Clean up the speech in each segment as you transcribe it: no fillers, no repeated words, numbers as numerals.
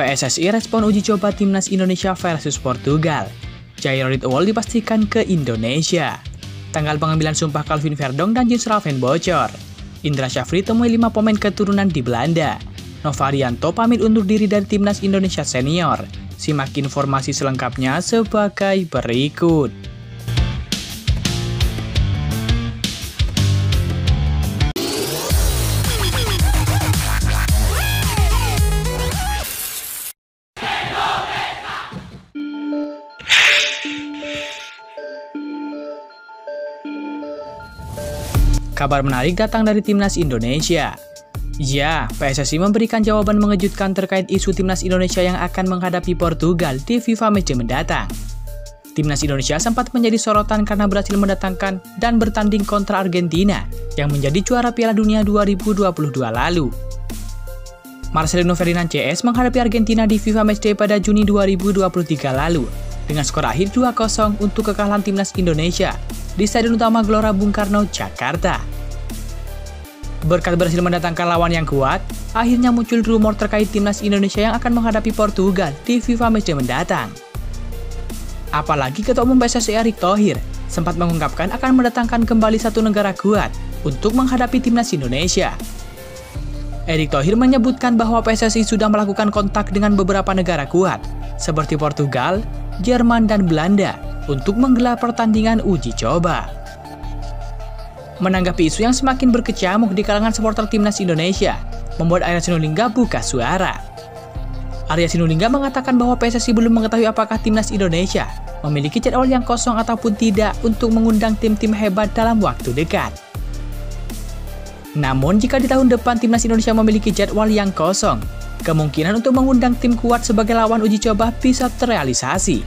PSSI respon uji coba Timnas Indonesia versus Portugal. Jairo Ridwan dipastikan ke Indonesia. Tanggal pengambilan sumpah Calvin Verdong dan Jens Raven bocor. Indra Syafri temui 5 pemain keturunan di Belanda. Novarianto pamit undur diri dari Timnas Indonesia Senior. Simak informasi selengkapnya sebagai berikut. Kabar menarik datang dari Timnas Indonesia. Ya, PSSI memberikan jawaban mengejutkan terkait isu Timnas Indonesia yang akan menghadapi Portugal di FIFA Matchday mendatang. Timnas Indonesia sempat menjadi sorotan karena berhasil mendatangkan dan bertanding kontra Argentina yang menjadi juara Piala Dunia 2022 lalu. Marcelino Ferdinand CS menghadapi Argentina di FIFA Matchday pada Juni 2023 lalu dengan skor akhir 2-0 untuk kekalahan Timnas Indonesia di Stadion Utama Gelora Bung Karno, Jakarta. Berkat berhasil mendatangkan lawan yang kuat, akhirnya muncul rumor terkait Timnas Indonesia yang akan menghadapi Portugal di FIFA Matchday mendatang. Apalagi Ketua Umum PSSI Erick Thohir sempat mengungkapkan akan mendatangkan kembali satu negara kuat untuk menghadapi Timnas Indonesia. Erick Thohir menyebutkan bahwa PSSI sudah melakukan kontak dengan beberapa negara kuat, seperti Portugal, Jerman, dan Belanda, untuk menggelar pertandingan uji coba. Menanggapi isu yang semakin berkecamuk di kalangan supporter Timnas Indonesia, membuat Arya Sinulinga buka suara. Arya Sinulinga mengatakan bahwa PSSI belum mengetahui apakah Timnas Indonesia memiliki jadwal yang kosong ataupun tidak untuk mengundang tim-tim hebat dalam waktu dekat. Namun, jika di tahun depan Timnas Indonesia memiliki jadwal yang kosong, kemungkinan untuk mengundang tim kuat sebagai lawan uji coba bisa terrealisasi.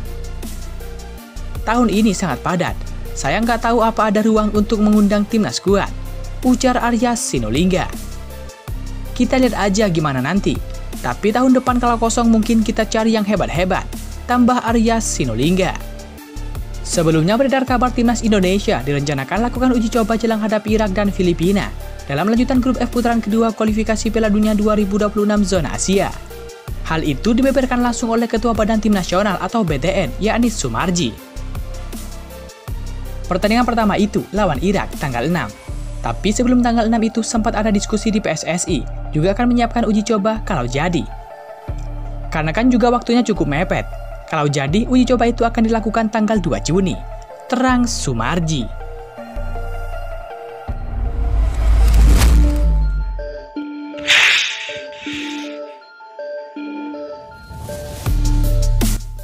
Tahun ini sangat padat. Saya nggak tahu apa ada ruang untuk mengundang timnas kuat, ujar Arya Sinulinga. Kita lihat aja gimana nanti. Tapi tahun depan kalau kosong mungkin kita cari yang hebat-hebat, tambah Arya Sinulinga. Sebelumnya beredar kabar Timnas Indonesia direncanakan lakukan uji coba jelang hadapi Irak dan Filipina dalam lanjutan grup F putaran kedua kualifikasi Piala Dunia 2026 zona Asia. Hal itu dibeberkan langsung oleh Ketua Badan Tim Nasional atau BTN, yakni Sumarji. Pertandingan pertama itu lawan Irak tanggal 6. Tapi sebelum tanggal 6 itu sempat ada diskusi di PSSI, juga akan menyiapkan uji coba kalau jadi. Karena kan juga waktunya cukup mepet. Kalau jadi, uji coba itu akan dilakukan tanggal 2 Juni. Terang Sumarji.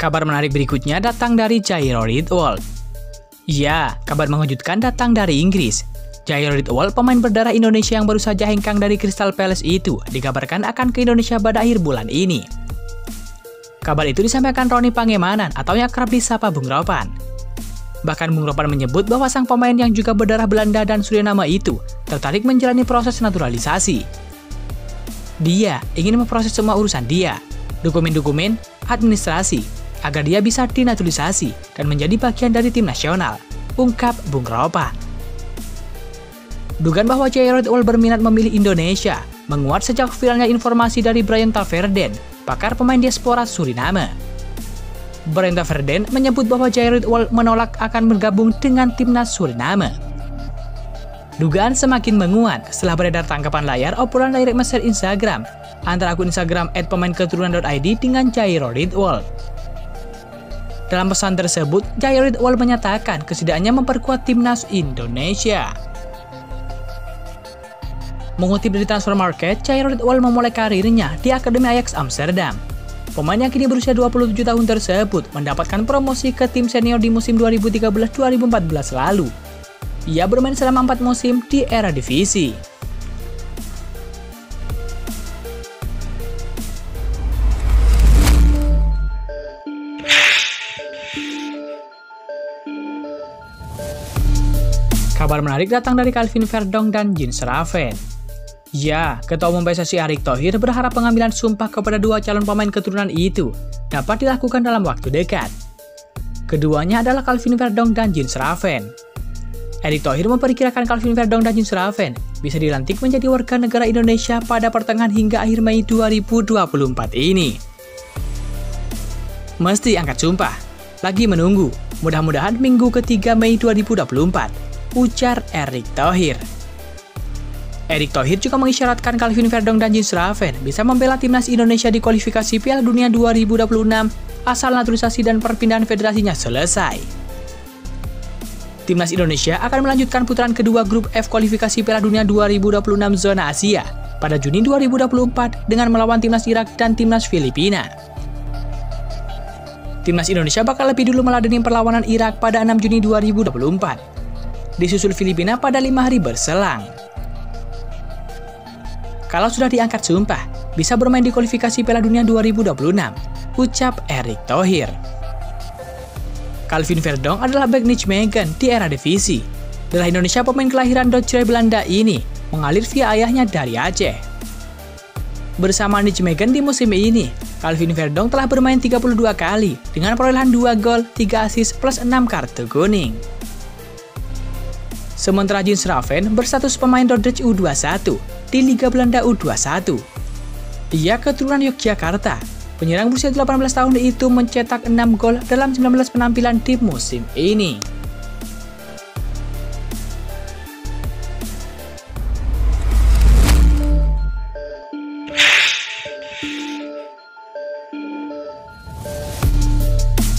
Kabar menarik berikutnya datang dari Jairo Ridwan. Ya, kabar mengejutkan datang dari Inggris. Jairo Ridwan, pemain berdarah Indonesia yang baru saja hengkang dari Crystal Palace itu, dikabarkan akan ke Indonesia pada akhir bulan ini. Kabar itu disampaikan Roni Pangemanan atau yang kerap disapa Bung Ropan. Bahkan Bung Ropan menyebut bahwa sang pemain yang juga berdarah Belanda dan Suriname itu tertarik menjalani proses naturalisasi. Dia ingin memproses semua urusan dia, dokumen-dokumen, administrasi, agar dia bisa dinaturalisasi dan menjadi bagian dari tim nasional, ungkap Bung Ropan. Dugaan bahwa Jairo Ridwan berminat memilih Indonesia menguat sejak viralnya informasi dari Brian Taverden, pakar pemain diaspora Suriname. Brian Taverden menyebut bahwa Jairo Ridwan menolak akan bergabung dengan timnas Suriname. Dugaan semakin menguat setelah beredar tangkapan layar obrolan direct message Instagram antara akun Instagram @pemainketurunan.id dengan Jairo Ridwan. Dalam pesan tersebut, Jairo Ridwan menyatakan kesediaannya memperkuat timnas Indonesia. Mengutip dari Transfer Market, Jairo Ridwan memulai karirnya di Akademi Ajax Amsterdam. Pemain yang kini berusia 27 tahun tersebut mendapatkan promosi ke tim senior di musim 2013-2014 lalu. Ia bermain selama 4 musim di Eredivisie. Kabar menarik datang dari Calvin Verdong dan Jens Raven. Ya, Ketua Umum PSSI Erick Thohir berharap pengambilan sumpah kepada dua calon pemain keturunan itu dapat dilakukan dalam waktu dekat. Keduanya adalah Calvin Verdong dan Jens Raven. Erick Thohir memperkirakan Calvin Verdong dan Jens Raven bisa dilantik menjadi warga negara Indonesia pada pertengahan hingga akhir Mei 2024 ini. Mesti angkat sumpah. Lagi menunggu. Mudah-mudahan minggu ketiga Mei 2024. Ujar Erick Thohir. Erick Thohir juga mengisyaratkan Calvin Verdong dan Jens Raven bisa membela timnas Indonesia di kualifikasi Piala Dunia 2026 asal naturalisasi dan perpindahan federasinya selesai. Timnas Indonesia akan melanjutkan putaran kedua grup F kualifikasi Piala Dunia 2026 zona Asia pada Juni 2024 dengan melawan timnas Irak dan timnas Filipina. Timnas Indonesia bakal lebih dulu meladeni perlawanan Irak pada 6 Juni 2024, disusul Filipina pada 5 hari berselang. Kalau sudah diangkat sumpah, bisa bermain di kualifikasi Piala Dunia 2026, ucap Erick Thohir. Calvin Verdong adalah bek Nijmegen di era divisi. Darah Indonesia pemain kelahiran Dordrecht Belanda ini mengalir via ayahnya dari Aceh. Bersama Nijmegen di musim ini, Calvin Verdong telah bermain 32 kali dengan perolehan 2 gol, 3 assist plus 6 kartu kuning. Sementara Jens Raven berstatus pemain Dordrecht U21 di Liga Belanda U21. Ia keturunan Yogyakarta. Penyerang berusia 18 tahun itu mencetak 6 gol dalam 19 penampilan di musim ini.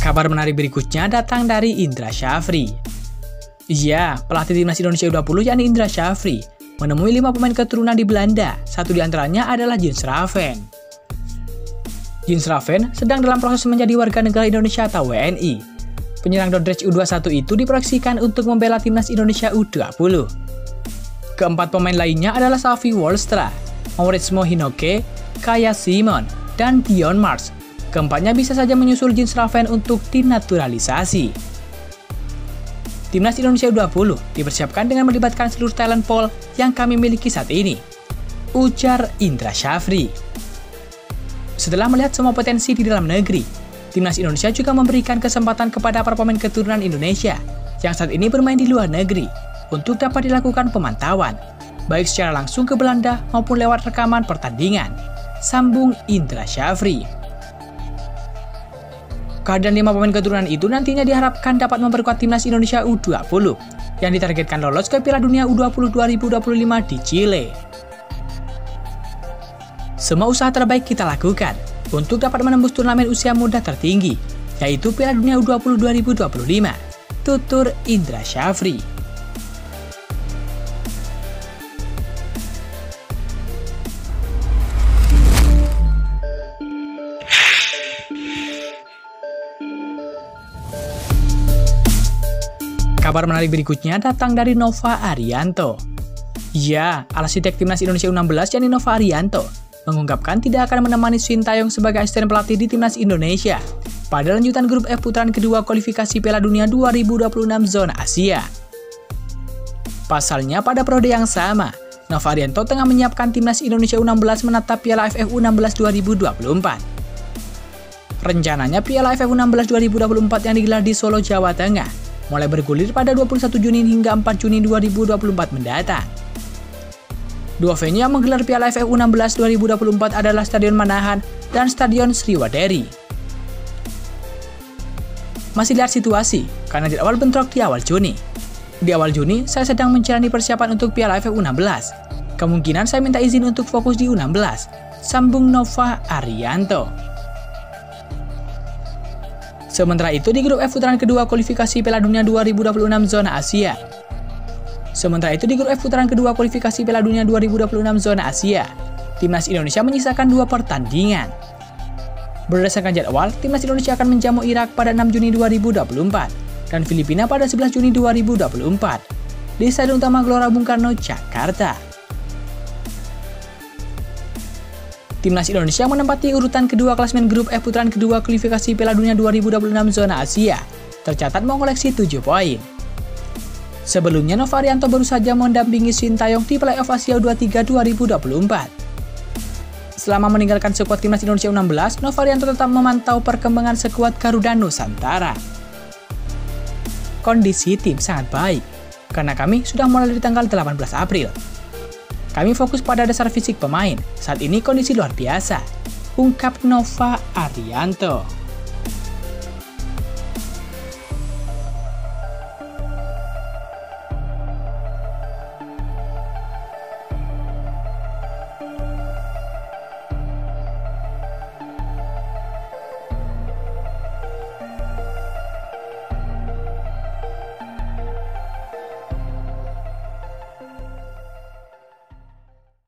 Kabar menarik berikutnya datang dari Indra Syafri. Ya, pelatih timnas Indonesia U20 yakni Indra Syafri menemui 5 pemain keturunan di Belanda. Satu di antaranya adalah Jens Raven. Jens Raven sedang dalam proses menjadi warga negara Indonesia atau WNI. Penyerang Dordrecht U21 itu diproyeksikan untuk membela timnas Indonesia U20. Keempat pemain lainnya adalah Safi Wolstra, Maurits Mohinoke, Kaya Simon, dan Dion Mars. Keempatnya bisa saja menyusul Jens Raven untuk dinaturalisasi. Timnas Indonesia U20 dipersiapkan dengan melibatkan seluruh talent pool yang kami miliki saat ini, ujar Indra Syafri. Setelah melihat semua potensi di dalam negeri, Timnas Indonesia juga memberikan kesempatan kepada para pemain keturunan Indonesia yang saat ini bermain di luar negeri untuk dapat dilakukan pemantauan, baik secara langsung ke Belanda maupun lewat rekaman pertandingan, sambung Indra Syafri. Kehadiran 5 pemain keturunan itu nantinya diharapkan dapat memperkuat timnas Indonesia U20 yang ditargetkan lolos ke Piala Dunia U20 2025 di Chile. Semua usaha terbaik kita lakukan untuk dapat menembus turnamen usia muda tertinggi, yaitu Piala Dunia U20 2025, tutur Indra Syafri. Kabar menarik berikutnya datang dari Nova Arianto. Ya, arsitek timnas Indonesia U16 yakni Nova Arianto mengungkapkan tidak akan menemani Sintayong sebagai asisten pelatih di timnas Indonesia pada lanjutan grup F putaran kedua kualifikasi Piala Dunia 2026 zona Asia. Pasalnya pada periode yang sama, Nova Arianto tengah menyiapkan timnas Indonesia U16 menatap Piala AFF U16 2024. Rencananya Piala AFF U16 2024 yang digelar di Solo, Jawa Tengah mulai bergulir pada 21 Juni hingga 4 Juni 2024 mendatang. Dua venue yang menggelar Piala AFF U16 2024 adalah Stadion Manahan dan Stadion Sriwadari. Masih lihat situasi, karena jadwal bentrok di awal Juni. Di awal Juni, saya sedang menjalani persiapan untuk Piala AFF U16. Kemungkinan saya minta izin untuk fokus di U16, sambung Nova Arianto. Sementara itu di grup F putaran kedua kualifikasi Piala Dunia 2026 zona Asia. Zona Asia, timnas Indonesia menyisakan 2 pertandingan. Berdasarkan jadwal, timnas Indonesia akan menjamu Irak pada 6 Juni 2024 dan Filipina pada 11 Juni 2024 di Stadion Utama Gelora Bung Karno, Jakarta. Timnas Indonesia menempati urutan kedua klasemen grup F putaran kedua kualifikasi Piala Dunia 2026 zona Asia, tercatat mengoleksi 7 poin. Sebelumnya Nova Arianto baru saja mendampingi Sintayong di Playoff Asia U23 2024. Selama meninggalkan skuad timnas Indonesia U16, Nova Arianto tetap memantau perkembangan skuad Garuda Nusantara. Kondisi tim sangat baik, karena kami sudah mulai dari tanggal 18 April. Kami fokus pada dasar fisik pemain, saat ini kondisi luar biasa, ungkap Nova Arianto.